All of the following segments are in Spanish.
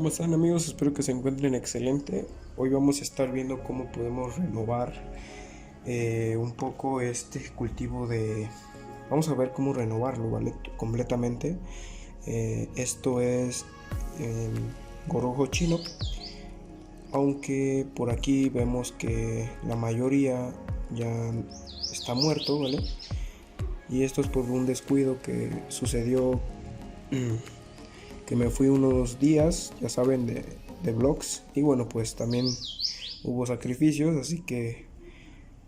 ¿Cómo están, amigos? Espero que se encuentren excelente. Hoy vamos a estar viendo cómo podemos renovar un poco este cultivo de... Vamos a ver cómo renovarlo, ¿vale? Completamente. Esto es gorgojo chino. Aunque por aquí vemos que la mayoría ya está muerto, ¿vale? Y esto es por un descuido que sucedió, que me fui unos días, ya saben, de vlogs. Y bueno, pues también hubo sacrificios, así que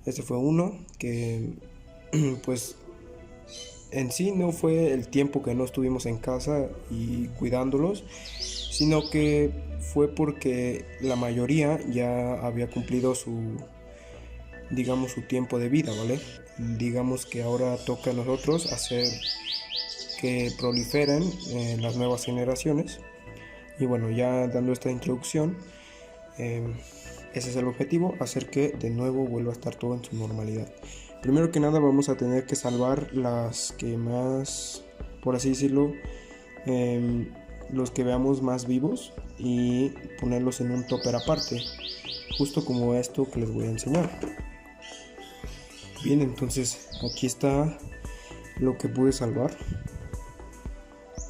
este fue uno que pues en sí no fue el tiempo que no estuvimos en casa y cuidándolos, sino que fue porque la mayoría ya había cumplido digamos, su tiempo de vida, ¿vale? Digamos que ahora toca a nosotros hacer que proliferen las nuevas generaciones. Y bueno, ya dando esta introducción, ese es el objetivo, hacer que de nuevo vuelva a estar todo en su normalidad. Primero que nada vamos a tener que salvar las que más, por así decirlo, los que veamos más vivos y ponerlos en un topper aparte, justo como esto que les voy a enseñar. Bien, entonces aquí está lo que pude salvar.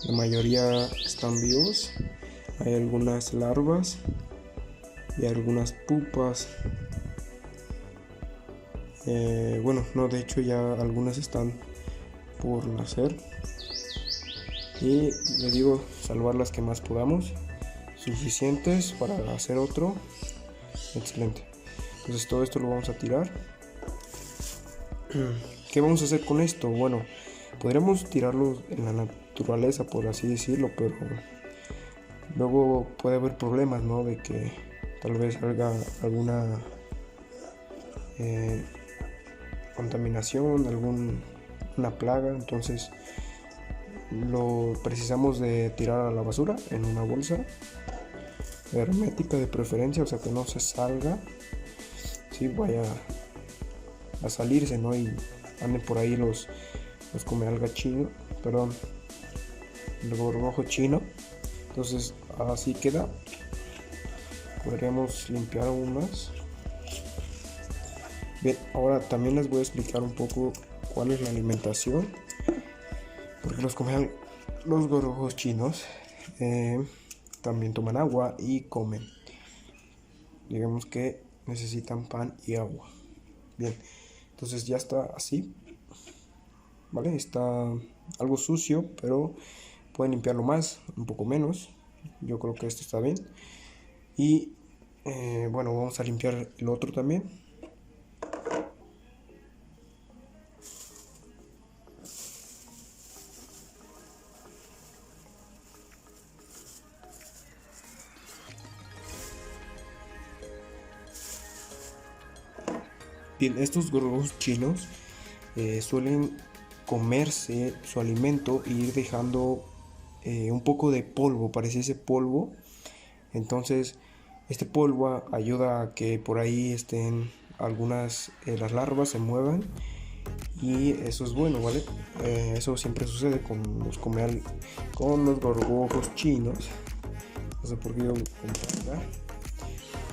La mayoría están vivos. Hay algunas larvas y algunas pupas. Bueno, no, de hecho ya algunas están por nacer. Y les digo, salvar las que más podamos. Suficientes para hacer otro. Excelente. Entonces todo esto lo vamos a tirar. ¿Qué vamos a hacer con esto? Bueno, podríamos tirarlo en la naturaleza, por así decirlo, pero luego puede haber problemas, ¿no? De que tal vez salga alguna contaminación, una plaga. Entonces lo precisamos de tirar a la basura en una bolsa hermética de preferencia, o sea que no se salga, si vaya a salirse, ¿no? Y anden por ahí los come alga chino, perdón, el gorgojo chino. Entonces así queda. Podríamos limpiar aún más. Bien, ahora también les voy a explicar un poco cuál es la alimentación, porque los gorgojos chinos también toman agua y comen. Digamos que necesitan pan y agua. Bien, entonces ya está así, ¿vale? Está algo sucio, pero pueden limpiarlo más, un poco menos. Yo creo que esto está bien. Y bueno, vamos a limpiar el otro también. Bien, estos gorgojos chinos suelen comerse su alimento e ir dejando un poco de polvo, pareciese polvo. Entonces este polvo ayuda a que por ahí estén algunas, las larvas se muevan, y eso es bueno, ¿vale? Eso siempre sucede con los gorgojos chinos. No sé por qué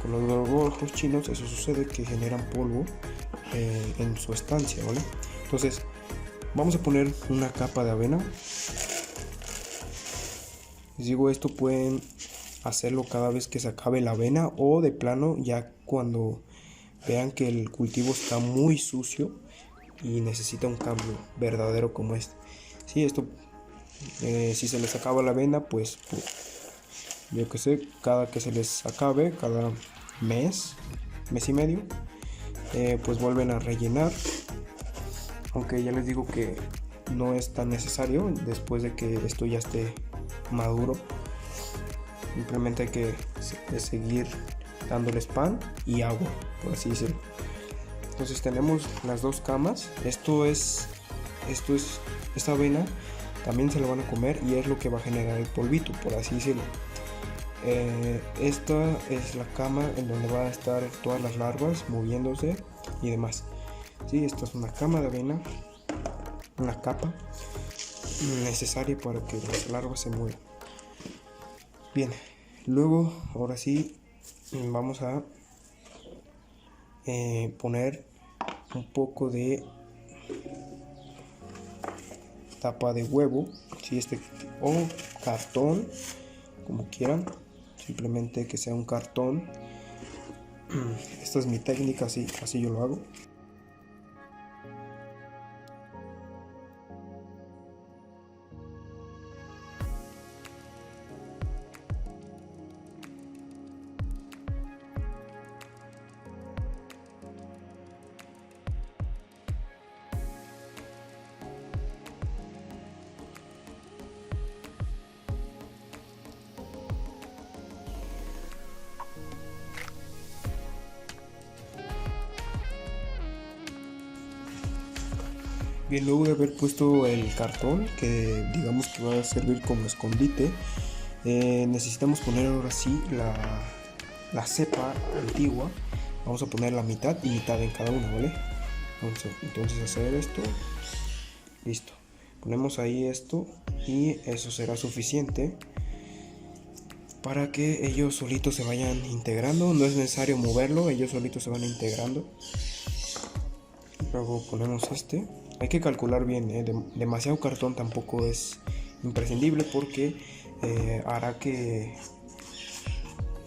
con los gorgojos chinos eso sucede, que generan polvo en su estancia, ¿vale? Entonces vamos a poner una capa de avena. Les digo, esto pueden hacerlo cada vez que se acabe la avena, o de plano ya cuando vean que el cultivo está muy sucio y necesita un cambio verdadero como este. Sí, esto si se les acaba la avena, pues yo que sé, cada que se les acabe, cada mes y medio, pues vuelven a rellenar. Aunque ya les digo que no es tan necesario después de que esto ya esté maduro. Simplemente hay que seguir dándoles pan y agua, por así decirlo. Entonces tenemos las dos camas. Esta avena también se la van a comer, y es lo que va a generar el polvito, por así decirlo. Esta es la cama en donde van a estar todas las larvas moviéndose y demás. Sí, esta es una cama de avena, una capa necesaria para que las larvas se muevan. Bien, Luego, ahora sí, vamos a poner un poco de tapa de huevo, si o cartón, como quieran, simplemente que sea un cartón. Esta es mi técnica, así yo lo hago. Bien, luego de haber puesto el cartón, que digamos que va a servir como escondite, necesitamos poner ahora sí la cepa antigua. Vamos a poner la mitad y mitad en cada uno, ¿vale? Vamos a entonces hacer esto. Listo. Ponemos ahí esto y eso será suficiente para que ellos solitos se vayan integrando. No es necesario moverlo, ellos solitos se van integrando. Luego ponemos este. Hay que calcular bien, demasiado cartón tampoco es imprescindible porque hará que,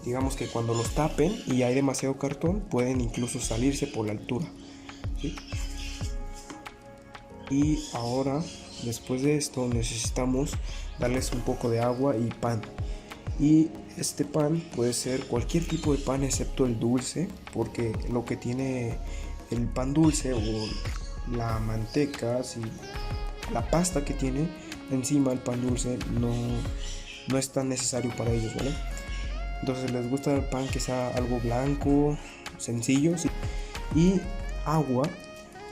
digamos que cuando los tapen y hay demasiado cartón, pueden incluso salirse por la altura, ¿sí? Y ahora, después de esto, necesitamos darles un poco de agua y pan. Y este pan puede ser cualquier tipo de pan excepto el dulce, porque lo que tiene el pan dulce o la manteca, la pasta que tiene encima el pan dulce no es tan necesario para ellos, ¿vale? Entonces les gusta el pan que sea algo blanco, sencillo, ¿sí? Y agua.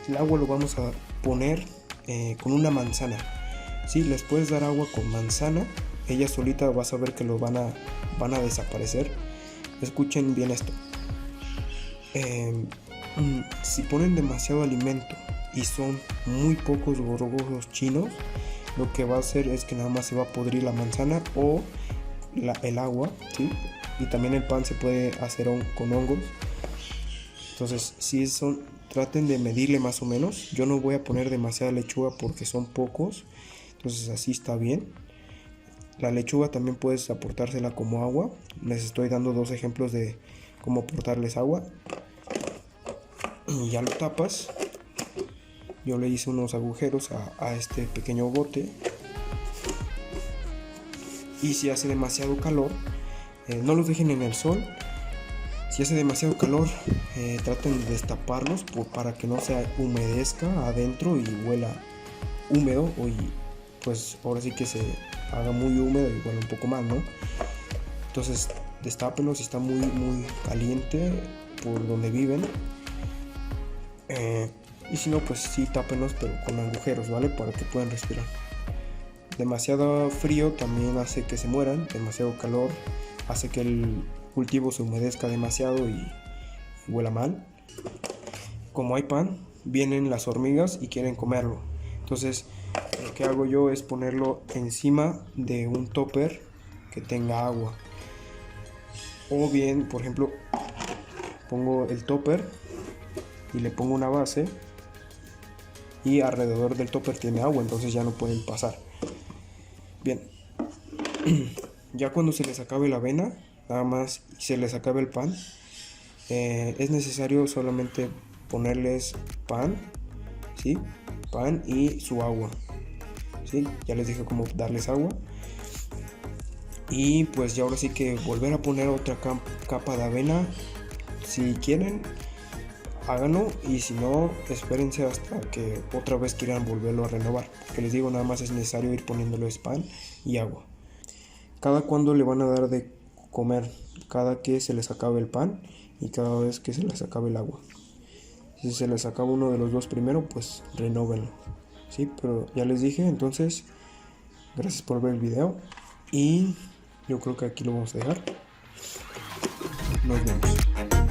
El agua lo vamos a poner con una manzana, ¿sí? Les puedes dar agua con manzana, ella solita vas a ver que lo van a desaparecer. Escuchen bien esto. Si ponen demasiado alimento y son muy pocos gorgojos chinos, lo que va a hacer es que nada más se va a podrir la manzana o el agua, ¿sí? Y también el pan se puede hacer con hongos. Entonces, si traten de medirle más o menos. Yo no voy a poner demasiada lechuga porque son pocos, entonces así está bien. La lechuga también puedes aportársela como agua. Les estoy dando dos ejemplos de cómo aportarles agua. Y ya lo tapas. Yo le hice unos agujeros a este pequeño bote. Y si hace demasiado calor, no los dejen en el sol. Si hace demasiado calor, traten de destaparlos para que no se humedezca adentro y huela húmedo. Y pues ahora sí que se haga muy húmedo y huela un poco mal, ¿no? Entonces destápenlos si está muy caliente por donde viven. Y si no, pues sí, tápenlos pero con agujeros, ¿vale? Para que puedan respirar. Demasiado frío también hace que se mueran. Demasiado calor hace que el cultivo se humedezca demasiado y huela mal. Como hay pan, vienen las hormigas y quieren comerlo. Entonces lo que hago yo es ponerlo encima de un topper que tenga agua. O bien, por ejemplo, pongo el topper y le pongo una base y alrededor del topper tiene agua, entonces ya no pueden pasar. Bien, ya cuando se les acabe la avena, nada más se les acabe el pan, es necesario solamente ponerles pan, ¿sí? Pan y su agua, ¿sí? Ya les dije cómo darles agua. Y pues ya ahora sí que volver a poner otra capa de avena. Si quieren, háganlo, y si no, espérense hasta que otra vez quieran volverlo a renovar. Que les digo, nada más es necesario ir poniéndoles pan y agua. Cada cuando le van a dar de comer, cada que se les acabe el pan y cada vez que se les acabe el agua. Si se les acaba uno de los dos primero, pues renóvenlo, ¿sí? Pero ya les dije, entonces gracias por ver el video y yo creo que aquí lo vamos a dejar. Nos vemos.